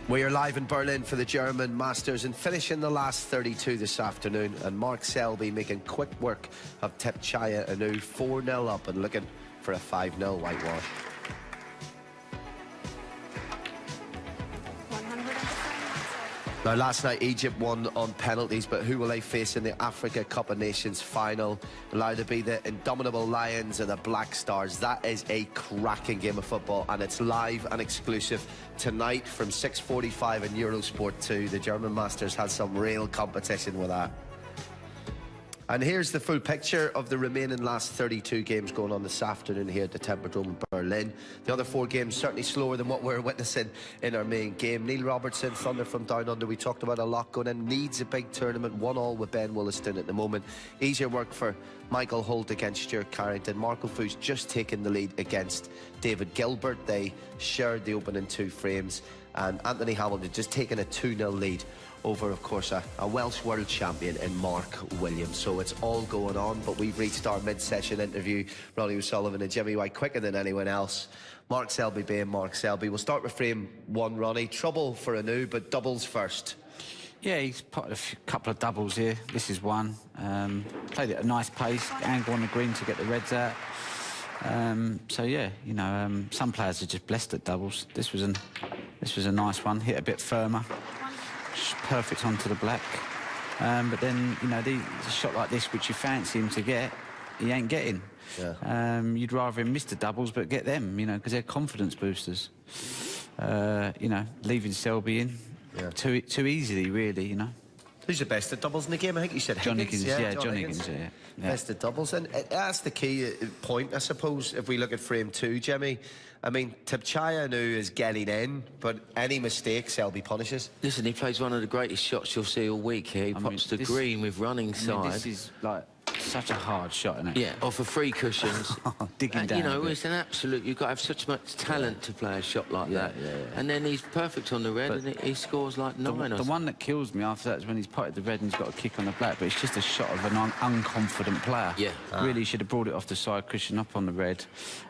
We are live in Berlin for the German Masters and finishing the last 32 this afternoon, and Mark Selby making quick work of Thepchaiya Un-Nooh 4-0 up and looking for a 5-0 whitewash. Now, last night Egypt won on penalties, but who will they face in the Africa Cup of Nations final? Will either be the indomitable Lions or the Black Stars? That is a cracking game of football, and it's live and exclusive tonight from 6:45 in Eurosport 2. The German Masters has some real competition with that. And here's the full picture of the remaining last 32 games going on this afternoon here at the Temperdome in Berlin. The other 4 games certainly slower than what we're witnessing in our main game. Neil Robertson, Thunder from Down Under, we talked about a lot going in. Needs a big tournament, 1-1 with Ben Williston at the moment. Easier work for Michael Holt against Stuart Carrington. Marco Fu's just taken the lead against David Gilbert. They shared the opening 2 frames. And Anthony Hamilton just taken a 2-0 lead over, of course, a Welsh world champion in Mark Williams. So it's all going on, but we've reached our mid-session interview. Ronnie O'Sullivan and Jimmy White quicker than anyone else. Mark Selby being Mark Selby. We'll start with frame 1, Ronnie. Trouble for Un-Nooh, but doubles first. Yeah, he's put a couple of doubles here. This is one. Played it at a nice pace, angle on the green to get the reds out. So yeah, you know, some players are just blessed at doubles. This was a nice one. Hit a bit firmer. Perfect onto the black. But then, you know, a shot like this, which you fancy him to get, he ain't getting. Yeah. You'd rather him miss the doubles, but get them, you know, because they're confidence boosters. You know, leaving Selby in too easily, really, you know. Who's the best at doubles in the game? I think you said John Higgins. Yeah, John Higgins, yeah. Best at doubles. And that's the key point, I suppose, if we look at frame 2, Jimmy. I mean, Thepchaiya Un-Nooh is getting in, but any mistake, Selby punishes. Listen, he plays one of the greatest shots you'll see all week here. He pops the green with running side. This is, like, such a hard shot, isn't it? Yeah, off of 3 cushions. Digging down. You know, it's an absolute... You've got to have such much talent to play a shot like that. Yeah. And then he's perfect on the red, and he scores like 9. The one that kills me after that is when he's potted the red and he's got a kick on the black, but it's just a shot of an unconfident player. Yeah. Really should have brought it off the side cushion up on the red.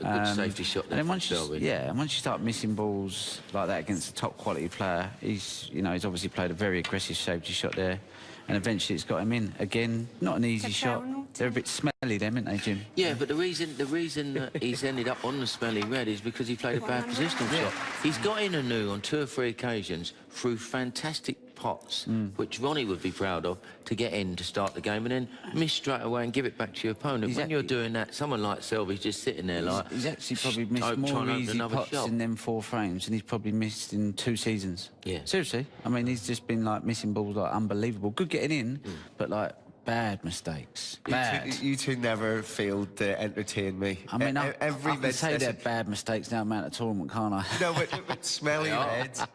A good safety shot there. And then once you start missing balls like that against a top quality player, he's obviously played a very aggressive safety shot there. And eventually it's got him in. Again, not an easy shot. They're a bit smelly, them, aren't they, Jim? Yeah, but the reason that he's ended up on the smelly red is because he played a bad positional shot. He's got in Un-Nooh on 2 or 3 occasions through fantastic pots, which Ronnie would be proud of, to get in to start the game and then miss straight away and give it back to your opponent. When you're doing that, someone like Selby's just sitting there like... He's actually probably missed more easy pots in them 4 frames than he's probably missed in 2 seasons. Yeah. Seriously. I mean, he's just been, like, missing balls like unbelievable. Good getting in, but, like, bad mistakes. Bad. You two never failed to entertain me. I mean, I can say they're bad mistakes now, man, at tournament, can't I? No, but smelly reds.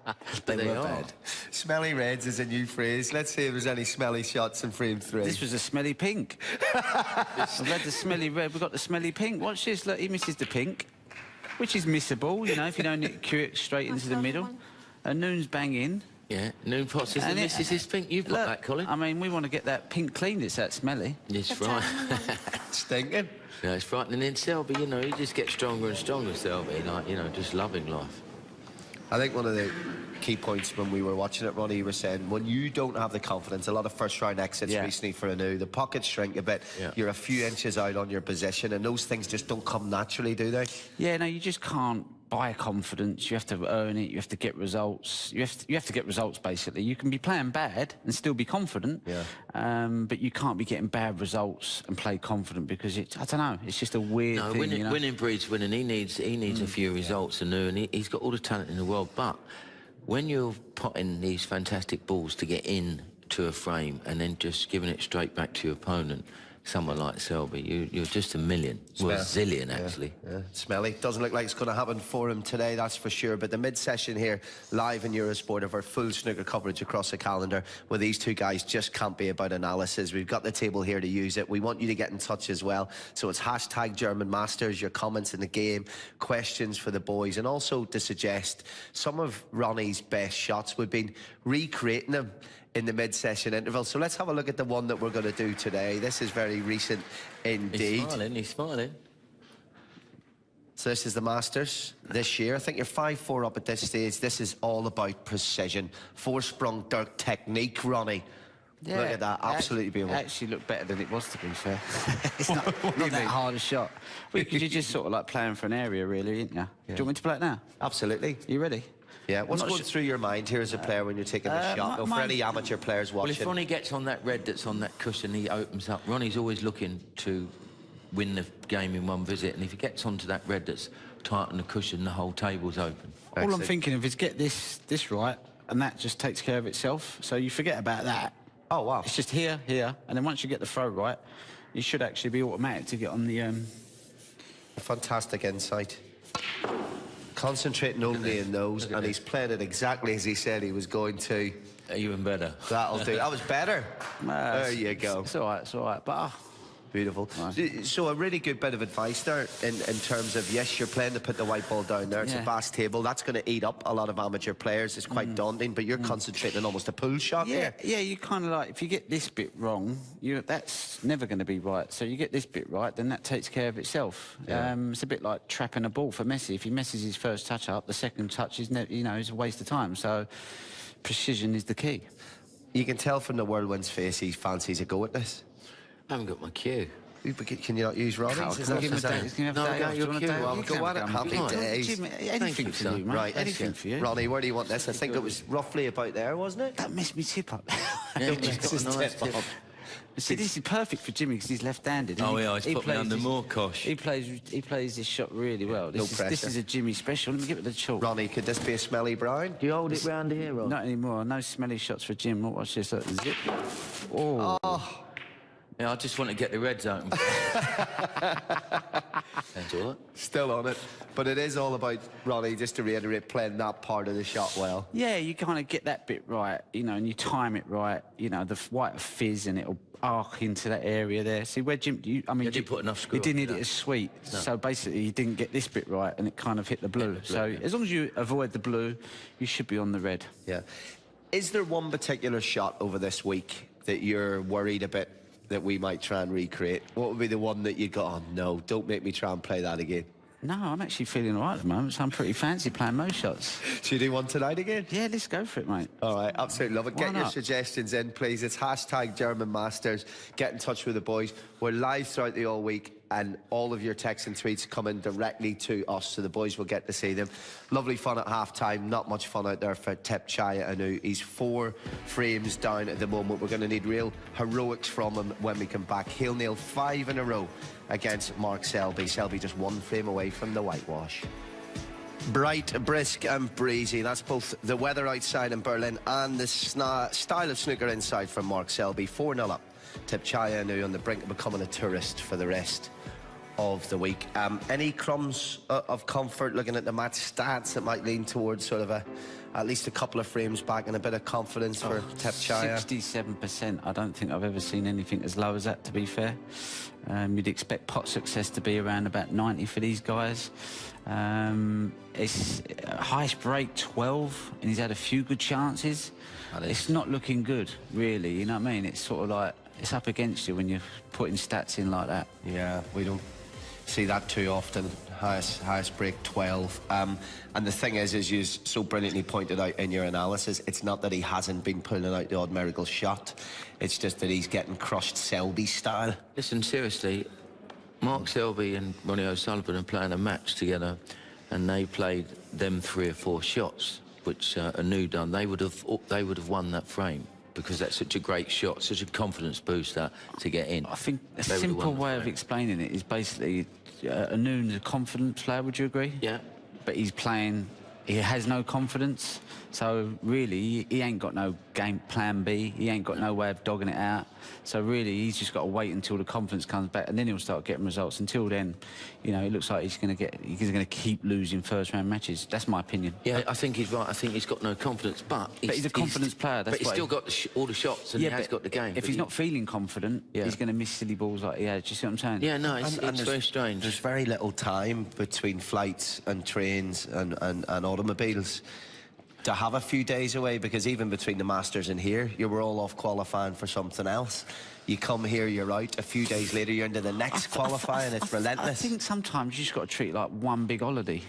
They were bad. Smelly reds is a new phrase. Let's see if there's any smelly shots in frame 3. This was a smelly pink. I've had the smelly red. We've got the smelly pink. Watch this. Look, he misses the pink, which is missable, you know, if you don't cue it straight into the middle. And Un-Nooh's banging. Yeah, Un-Nooh pots his and misses his pink. You've got that, Colin. I mean, we want to get that pink clean. It's that smelly. It's right. Stinking. Yeah, it's frightening. In Selby, you know, he just gets stronger and stronger, Selby. Like, you know, just loving life. I think one of the key points when we were watching it, Ronnie, you were saying, when you don't have the confidence, a lot of first-round exits recently for Un-Nooh, the pockets shrink a bit, you're a few inches out on your position, and those things just don't come naturally, do they? Yeah, no, you just can't buy confidence. You have to earn it. You have to get results. You have to get results, basically. You can be playing bad and still be confident, but you can't be getting bad results and play confident because it's, I don't know, it's just a weird thing, winning, you know? Winning breeds winning. He needs a few results, Un-Nooh, and he's got all the talent in the world, but when you're potting these fantastic balls to get in to a frame and then just giving it straight back to your opponent, someone like Selby, you're just a million. Well, a zillion, actually. Yeah. Smelly. Doesn't look like it's going to happen for him today, that's for sure. But the mid-session here, live in Eurosport, of our full snooker coverage across the calendar, where these 2 guys just can't be about analysis. We've got the table here to use it. We want you to get in touch as well. So it's hashtag German Masters, your comments in the game, questions for the boys, and also to suggest some of Ronnie's best shots. We've been recreating them in the mid-session interval. So let's have a look at the one that we're going to do today. This is very recent indeed. He's smiling, he's smiling. So this is the Masters this year. I think you're 5-4 up at this stage. This is all about precision. Four-sprung dirt technique, Ronnie. Yeah, Look at that, absolutely beautiful. It actually looked better than it was, to be fair. It's not that hard a shot. Well, because you're just sort of like playing for an area, really, isn't you? Yeah. Do you want me to play it now? Absolutely. You ready? Yeah, what's going through your mind here as a player when you're taking the shot? Or for any amateur players watching? Well, if Ronnie gets on that red that's on that cushion, he opens up. Ronnie's always looking to win the game in one visit, and if he gets onto that red that's tight on the cushion, the whole table's open. All I'm thinking of is get this right, and that just takes care of itself. So you forget about that. Oh, wow. It's just here, and then once you get the throw right, you should actually be automatic to get on the... Fantastic insight. Concentrating only in those, and he's playing it exactly as he said he was going to. Even better. That'll do. That was better. There you go. It's all right. But... Beautiful. Right. So a really good bit of advice there in terms of, yes, you're playing to put the white ball down there. It's a vast table. That's going to eat up a lot of amateur players. It's quite daunting, but you're concentrating on almost a pull shot here. Yeah, you kind of like, if you get this bit wrong, that's never going to be right. So you get this bit right, then that takes care of itself. Yeah. It's a bit like trapping a ball for Messi. If he messes his first touch up, the second touch is, is a waste of time. So precision is the key. You can tell from the whirlwind's face he fancies a go at this. I haven't got my cue. Can you not use Ronnie's? Can you give him a day? No, your cue. Well, go on it. Happy days. Anything for you, mate. Right, anything for you. Ronnie, where do you want this? I think it was roughly about there, wasn't it? That messed me tip up. Yeah, he's got a nice tip. See, this is perfect for Jimmy because he's left-handed. Oh, yeah, he's put me under more cosh. He plays this shot really well. This is a Jimmy special. Let me get with the chalk. Ronnie, could this be a smelly brown? Do you hold it round here, Ron? Not anymore. No smelly shots for Jim. Watch this. Zip. Oh. Yeah, I just want to get the reds open. That's all right. Still on it. But it is all about, Ronnie, just to reiterate, playing that part of the shot well. Yeah, you kind of get that bit right, and you time it right. The white will fizz and it'll arc into that area there. See, where Jim... You didn't put enough screw. You didn't hit it as sweet. No. So basically, you didn't get this bit right and it kind of hit the blue. So as long as you avoid the blue, you should be on the red. Yeah. Is there one particular shot over this week that you're worried a bit that we might try and recreate? What would be the one that you go, oh no, don't make me try and play that again? No, I'm actually feeling all right at the moment, so I'm pretty fancy playing most shots. Should you do one tonight again? Yeah, let's go for it, mate. All right, absolutely love it. Get your suggestions in, please. It's hashtag German Masters. Get in touch with the boys. We're live throughout the all week, and all of your texts and tweets come in directly to us, so the boys will get to see them. Lovely fun at half-time. Not much fun out there for Thepchaiya Un-Nooh. He's 4 frames down at the moment. We're going to need real heroics from him when we come back. He'll nail 5 in a row against Mark Selby. Selby just 1 frame away from the whitewash. Bright, brisk and breezy. That's both the weather outside in Berlin and the style of snooker inside from Mark Selby. 4-0 up. Thepchaiya Un-Nooh on the brink of becoming a tourist for the rest of the week. Any crumbs of comfort looking at the match stats that might lean towards sort of at least a couple of frames back and a bit of confidence for Thepchaiya? 67%. I don't think I've ever seen anything as low as that, to be fair. You'd expect pot success to be around about 90 for these guys. It's highest break 12, and he's had a few good chances. It's not looking good, really, you know what I mean? It's sort of like, it's up against you when you're putting stats in like that. Yeah, we don't see that too often. Highest break 12. And the thing is you so brilliantly pointed out in your analysis, it's not that he hasn't been pulling out the odd miracle shot. It's just that he's getting crushed Selby style. Listen, seriously, Mark Selby and Ronnie O'Sullivan are playing a match together, and they played them 3 or 4 shots, which Un-Nooh done. They would have won that frame, because that's such a great shot, such a confidence booster to get in. I think a simple way of explaining it is basically Un-Nooh's a confident player, would you agree? Yeah. But he has no confidence, so really he ain't got no game plan B, he ain't got no way of dogging it out. So really he's just got to wait until the confidence comes back, and then he'll start getting results. Until then, it looks like he's going to keep losing first-round matches. That's my opinion. Yeah, I think he's right. I think he's got no confidence, but he's a confidence player. That's but he's still got all the shots, and he has got the game. If he's not feeling confident, he's going to miss silly balls like he has. Do you see what I'm saying? Yeah, no, it's very strange. There's very little time between flights and trains and automobiles. to have a few days away, because even between the Masters and here, you were all off qualifying for something else. You come here, you're out. A few days later, you're into the next qualifying. It's relentless. I think sometimes you just got to treat it like one big holiday.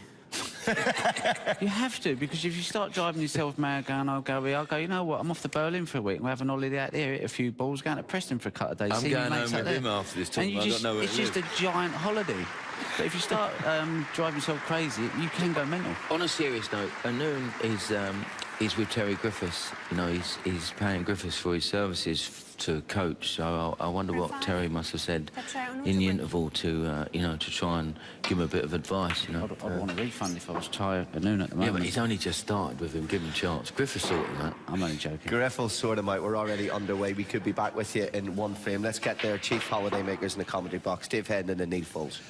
You have to, because if you start driving yourself mad, going, I'll go, you know what, I'm off to Berlin for a week, we'll have an holiday out there, hit a few balls, going to Preston for a couple of days. I'm going home with him after this tournament. It's just a giant holiday. But if you start driving yourself crazy, you can go mental. On a serious note, Un-Nooh is with Terry Griffiths. You know, he's paying Griffiths for his services to coach. So I wonder what Terry must have said in the interval to, you know, to try and give him a bit of advice. You know, I'd want a refund if I was Thepchaiya Un-Nooh at the moment. Yeah, but he's only just started with him. Give him a chance. Griffiths sorted him out. I'm only joking. Griff will sort him out. We're already underway. We could be back with you in one frame. Let's get their chief holidaymakers in the commentary box. Dave Head and Neil Foles.